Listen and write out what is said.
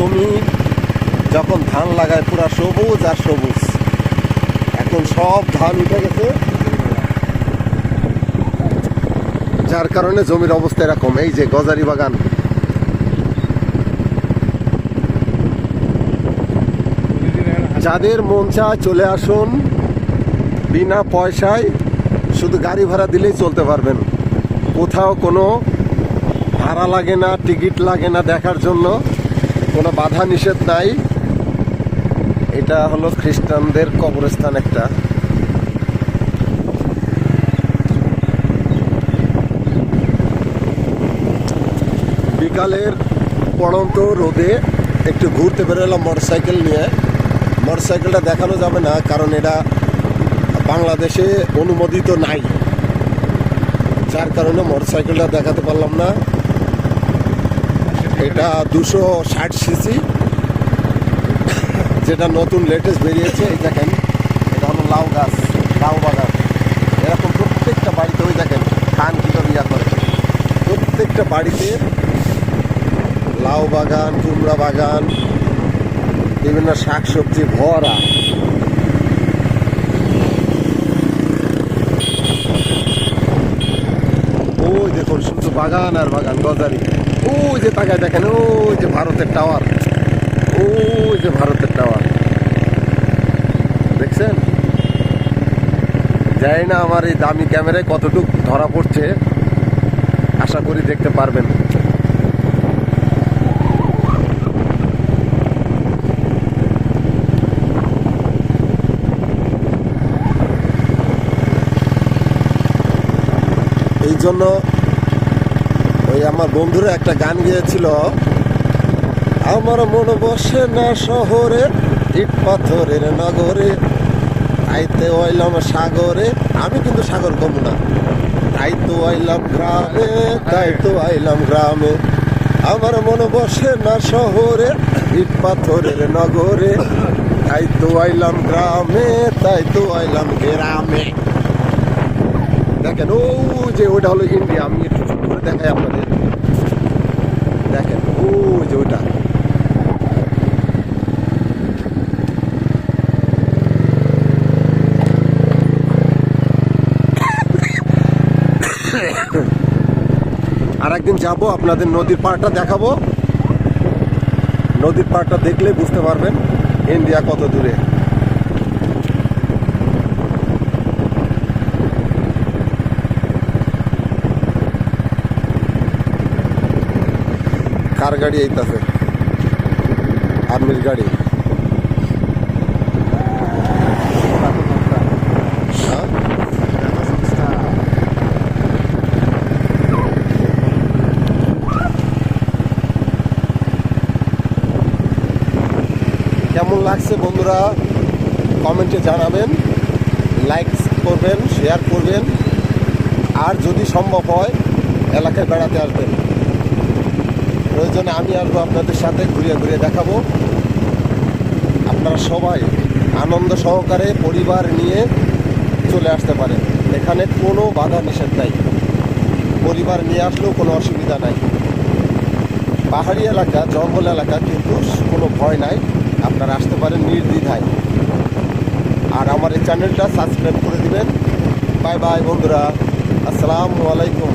জমি যখন ধান লাগায় পুরা সবুজ আর সবুজ। এখন সব ধান উঠে গেছে, যার কারণে জমির অবস্থা এরকম। এই যে গজারি বাগান, যাদের মন চায় চলে আসুন, বিনা পয়সায় শুধু গাড়ি ভাড়া দিলেই চলতে পারবেন। কোথাও কোনো ভাড়া লাগে না, টিকিট লাগে না, দেখার জন্য কোনো বাধা নিষেধ নাই। এটা হলো খ্রিস্টানদের কবরস্থান একটা। বিকালের পড়ন্ত রোদে একটু ঘুরতে বেরোলাম মোটরসাইকেল নিয়ে। মোটরসাইকেলটা দেখানো যাবে না, কারণ এটা বাংলাদেশে অনুমোদিত নাই, যার কারণে মোটরসাইকেলটা দেখাতে পারলাম না। এটা 260 সিসি, যেটা নতুন লেটেস্ট বেরিয়েছে। এই দেখেন, এটা হলো লাউ গাছ, লাউ বাগান। এরকম প্রত্যেকটা বাড়িতে, ওই দেখেন ধান কীভাবে ইয়া করে, প্রত্যেকটা বাড়িতে লাউ বাগান, কুমড়া বাগান, বিভিন্ন শাকসবজি ভরা। ওই দেখুন শুধু বাগান আর বাগান, গজারি। ওই যে তাকায় দেখেন, ওই যে ভারতের টাওয়ার, ওই যে ভারতের টাওয়ার দেখছেন। জানি না আমার এই দামি ক্যামেরায় কতটুকু ধরা পড়ছে, আশা করি দেখতে পারবেন। এই জন্য ওই আমার বন্ধুরা একটা গান গেয়েছিল, আমার মন বসে না শহরে, ইট পাথরের নগরে, আইতে আইলাম সাগরে। আমি কিন্তু সাগর কম না, তাই তো আইলাম গ্রামে, তাই তো আইলাম গ্রামে। আমার মন বসে না শহরে, ইট পাথরের নগরে, তাই তো আইলাম গ্রামে, তাই তো আইলাম গ্রামে। দেখেন ও যে ওটা হলো ইন্ডিয়া। আমি একটু চুপ করে দেখাই আপনাদের, দেখেন ও যে ওটা। আর একদিন যাবো, আপনাদের নদীর পাড়টা দেখাবো। নদীর পাড়টা দেখলে বুঝতে পারবেন ইন্ডিয়া কত দূরে। কার গাড়ি এইটাছে? আর্মির গাড়ি। কেমন লাগছে বন্ধুরা কমেন্টে জানাবেন, লাইক করবেন, শেয়ার করবেন, আর যদি সম্ভব হয় এলাকায় বেড়াতে আসবেন। প্রয়োজনে আমি আসবো আপনাদের সাথে, ঘুরিয়ে ঘুরিয়ে দেখাবো। আপনারা সবাই আনন্দ সহকারে পরিবার নিয়ে চলে আসতে পারেন, এখানে কোনো বাধা নিষেধ নাই। পরিবার নিয়ে আসলেও কোনো অসুবিধা নাই। পাহাড়ি এলাকা, জঙ্গল এলাকা, কিন্তু কোনো ভয় নাই, আপনারা আসতে পারেন নির্দ্বিধায়। আর আমার এই চ্যানেলটা সাবস্ক্রাইব করে দিবেন। বাই বাই বন্ধুরা, আসসালামু আলাইকুম।